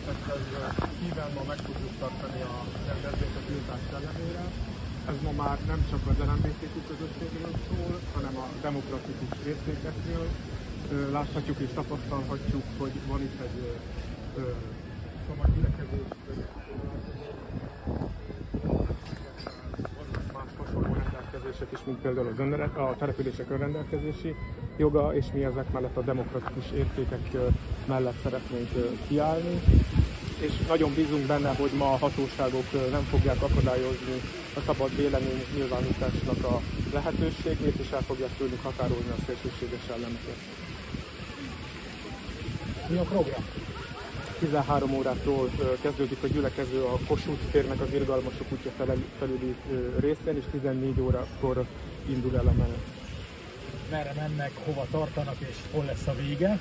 szervezetekkel szíven ma meg tudjuk tartani a rendezvényt a tiltás ellenére. Ez ma már nem csak az LMBTQ közösségről szól, hanem a demokratikus értékekről. Láthatjuk és tapasztalhatjuk, hogy van itt egy szabad gyülekezés, más hasonló rendelkezések is, mint például a települések önrendelkezési joga, és mi ezek mellett a demokratikus értékek mellett szeretnénk kiállni. És nagyon bízunk benne, hogy ma a hatóságok nem fogják akadályozni a szabad vélemény nyilvánításnak a lehetőségét, és el fogják tőlük határozni a szélsőséges elemeket. Mi a program? 13 órától kezdődik a gyülekező a Kossuth térnek az Irgalmasok útja felüli részén, és 14 órakor indul el a menet. Merre mennek, hova tartanak és hol lesz a vége?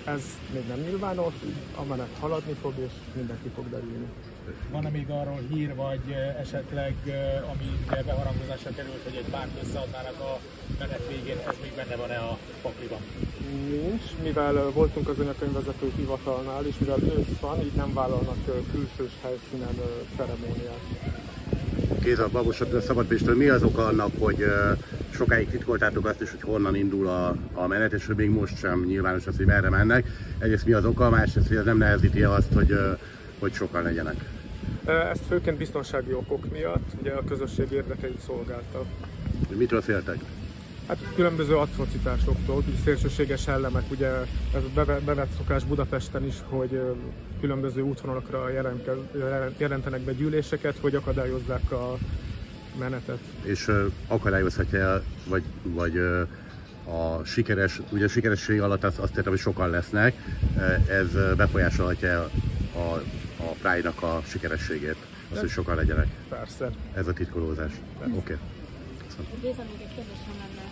Ez még nem nyilvános, a menet haladni fog és mindenki fog derülni. Van-e még arról hír, vagy esetleg, ami beharangozásra került, hogy egy bárt összeadnának a menet végén, ez még benne van-e a pakliban? Nincs, mivel voltunk az anyakönyvvezető hivatalnál, és mivel ősz van, így nem vállalnak külsős helyszínen ceremóniát. Géza, Babos a Szabad Pécstől, mi az oka annak, hogy sokáig titkoltátok azt is, hogy honnan indul a menet, és hogy még most sem nyilvános az, hogy merre mennek? Egyrészt mi az oka, másrészt, hogy ez nem nehezíti azt, hogy sokan legyenek? Ezt főként biztonsági okok miatt, ugye a közösség érdekeit szolgálta. Mitől féltek? Hát különböző atrocitásoktól, szélsőséges elemek, ugye ez bevett szokás Budapesten is, hogy különböző útvonalakra jelentenek be gyűléseket, hogy akadályozzák a menetet. És akadályozhatja, vagy a sikeresség alatt azt értem, hogy sokan lesznek, ez befolyásolhatja a Pride-nak a sikerességét, azt, hogy sokan legyenek. Persze. Ez a titkolózás. Oké. Géza, még egy kérdésem lenne.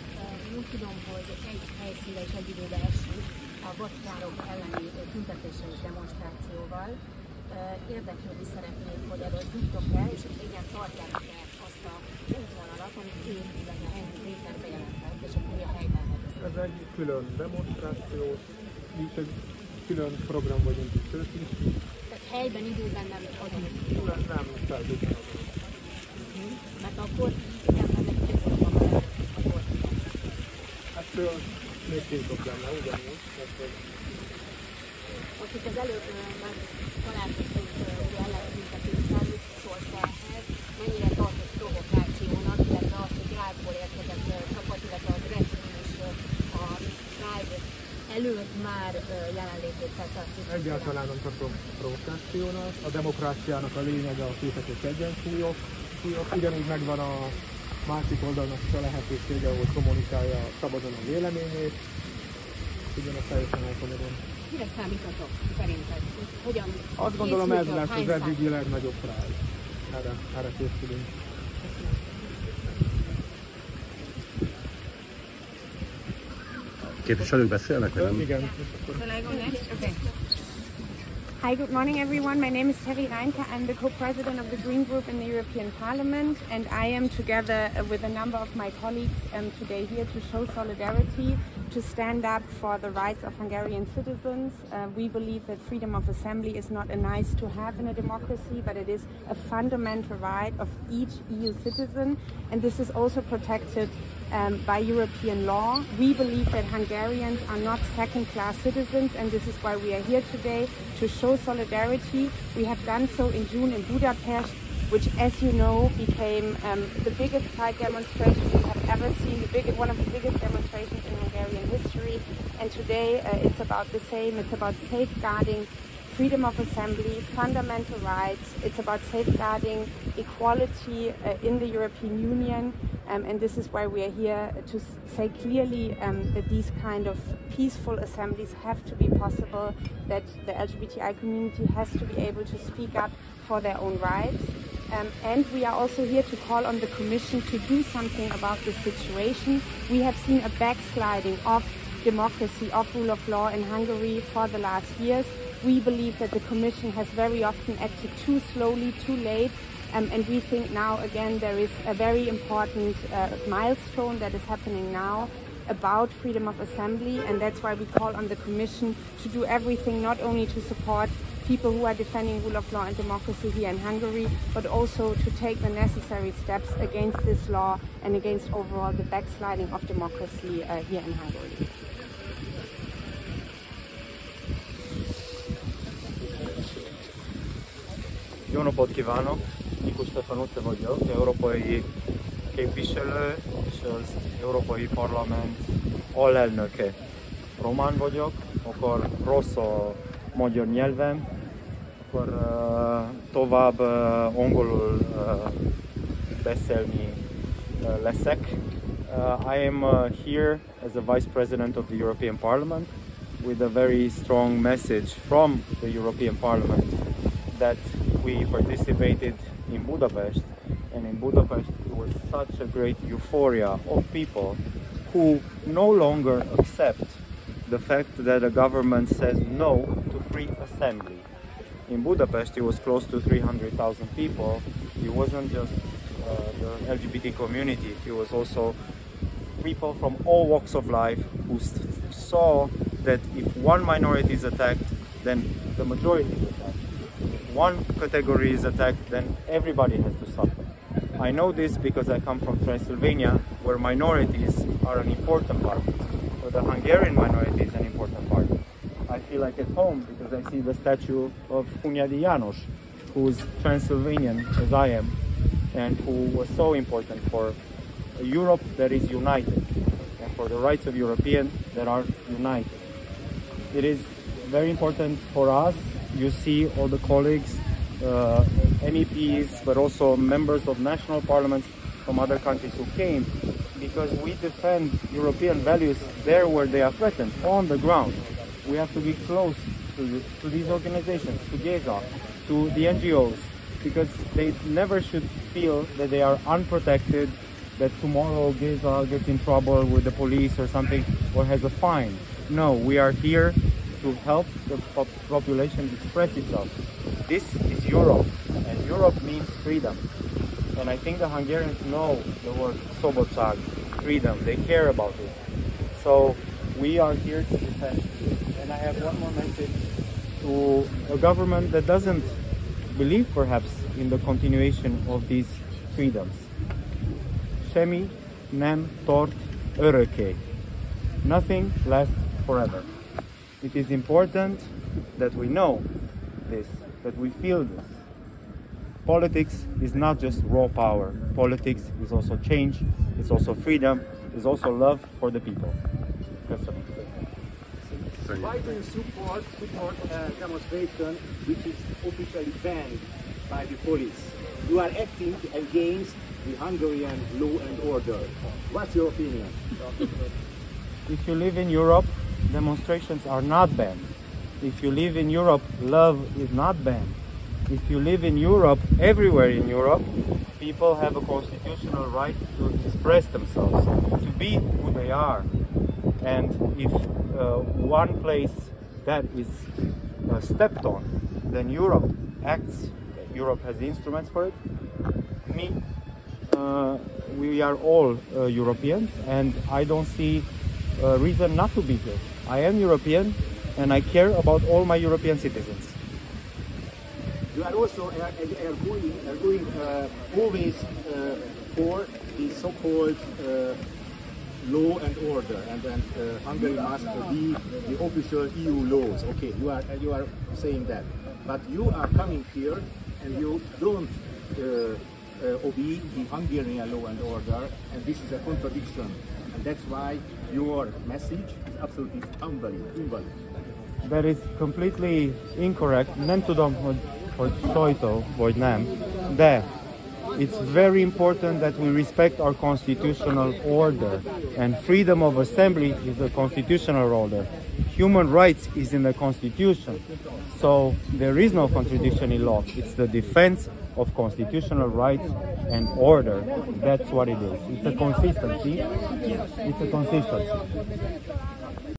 Úgy tudom, hogy egy helyszínre és egy időbe esik a botrányok elleni tüntetéssel és demonstrációval. Érdeklődni szeretnék, hogy erről tudtok-e, és hogy igen, tartják-e azt az útvonalat, amit én, illetve Henry Péter bejelentett, és akkor a helyben helyez. Ez egy külön demonstráció, így egy külön program vagyunk itt ők is. Tehát helyben, időben nem azon. Nem feltétlenül azon. Mert akkor igen, ennek nyilvánvalóan lehetőség a kortban. Ettől még tiltok lenne, ugyanúgy. Most itt az előbb már találkoztunk ellentüntetéssel, mit szólsz ehhez, mennyire tartott provokációnak, illetve azt, hogy Grazból érkezett csapat, illetve a Dresszin is a Pride előtt már jelenlétét tette azt is. Egyáltalán nem tartom provokációnak. A demokráciának a lényege a képes egyensúlyok. Ugyanígy megvan a másik oldalnak is a lehetősége, hogy kommunikálja szabadon a véleményét. Ugyan a teljesen elfogadom. Mire számítatok szerinted? Hogyan? Azt gondolom, ez lesz az eddigi legnagyobb Pride. Erre készülünk. Képviselők beszélnek, vagy nem? Igen. Okay. Hi, good morning everyone. My name is Terry Reinke. I'm the co-president of the Green Group in the European Parliament, and I am together with a number of my colleagues today here to show solidarity, to stand up for the rights of Hungarian citizens. We believe that freedom of assembly is not a nice to have in a democracy, but it is a fundamental right of each EU citizen, and this is also protected by European law. We believe that Hungarians are not second-class citizens, and this is why we are here today to show solidarity. We have done so in June in Budapest, which, as you know, became the biggest Pride demonstration we have ever seen, one of the biggest demonstrations in Hungarian history. And today it's about the same. It's about safeguarding freedom of assembly, fundamental rights. It's about safeguarding equality in the European Union. And this is why we are here to say clearly that these kind of peaceful assemblies have to be possible, that the LGBTI community has to be able to speak up for their own rights. And we are also here to call on the Commission to do something about this situation. We have seen a backsliding of democracy, of rule of law in Hungary for the last years. We believe that the Commission has very often acted too slowly, too late, and we think now again there is a very important milestone that is happening now about freedom of assembly, and that's why we call on the Commission to do everything, not only to support people who are defending rule of law and democracy here in Hungary, but also to take the necessary steps against this law and against overall the backsliding of democracy here in Hungary. Jó napot kívánok! Mikus Stefanotte vagyok, európai képviselő és az Európai Parlament alelnöke. Román vagyok, akkor rossz a magyar nyelvem, akkor tovább angolul beszélni leszek. I am here as a Vice President of the European Parliament with a very strong message from the European Parliament that we participated in Budapest, and in Budapest it was such a great euphoria of people who no longer accept the fact that the government says no to free assembly. In Budapest it was close to 300,000 people. It wasn't just the LGBT community, it was also people from all walks of life who saw that if one minority is attacked, then the majority is attacked. If one category is attacked, then everybody has to suffer. I know this because I come from Transylvania, where minorities are an important part. So the Hungarian minority is an important part. I feel like at home because I see the statue of Hunyadi János, who's Transylvanian as I am, and who was so important for a Europe that is united, and for the rights of Europeans that are united. It is very important for us. You see all the colleagues, MEPs, but also members of national parliaments from other countries who came, because we defend European values there where they are threatened, on the ground. We have to be close to these organizations, to GEZA, to the NGOs, because they never should feel that they are unprotected, that tomorrow GEZA gets in trouble with the police or something, or has a fine. No, we are here to help the population express itself. This is Europe, and Europe means freedom. And I think the Hungarians know the word szabadság, freedom. They care about it. So we are here to defend. And I have one more message to a government that doesn't believe perhaps in the continuation of these freedoms. Semmi nem tart örökké. Nothing lasts forever. It is important that we know this, that we feel this. Politics is not just raw power. Politics is also change, it's also freedom, it's also love for the people. Why do you support a demonstration which is officially banned by the police? You are acting against the Hungarian law and order. What's your opinion? If you live in Europe, demonstrations are not banned. If you live in Europe, love is not banned. If you live in Europe, everywhere in Europe, people have a constitutional right to express themselves, to be who they are. And if one place that is stepped on, then Europe acts, Europe has the instruments for it. We are all Europeans, and I don't see a reason not to be here. I am European, and I care about all my European citizens. You are also going always for the so-called law and order, and then Hungary must be the official EU laws. Okay, you are saying that, but you are coming here and you don't obey the Hungarian law and order, and this is a contradiction, and that's why your message is absolutely invalid. That is completely incorrect. Nem tudom, hogy sajtó vagy nem, de it's very important that we respect our constitutional order, and freedom of assembly is a constitutional order. Human rights is in the constitution, so there is no contradiction in law. It's the defense of constitutional rights and order. That's what it is. It's a consistency. It's a consistency.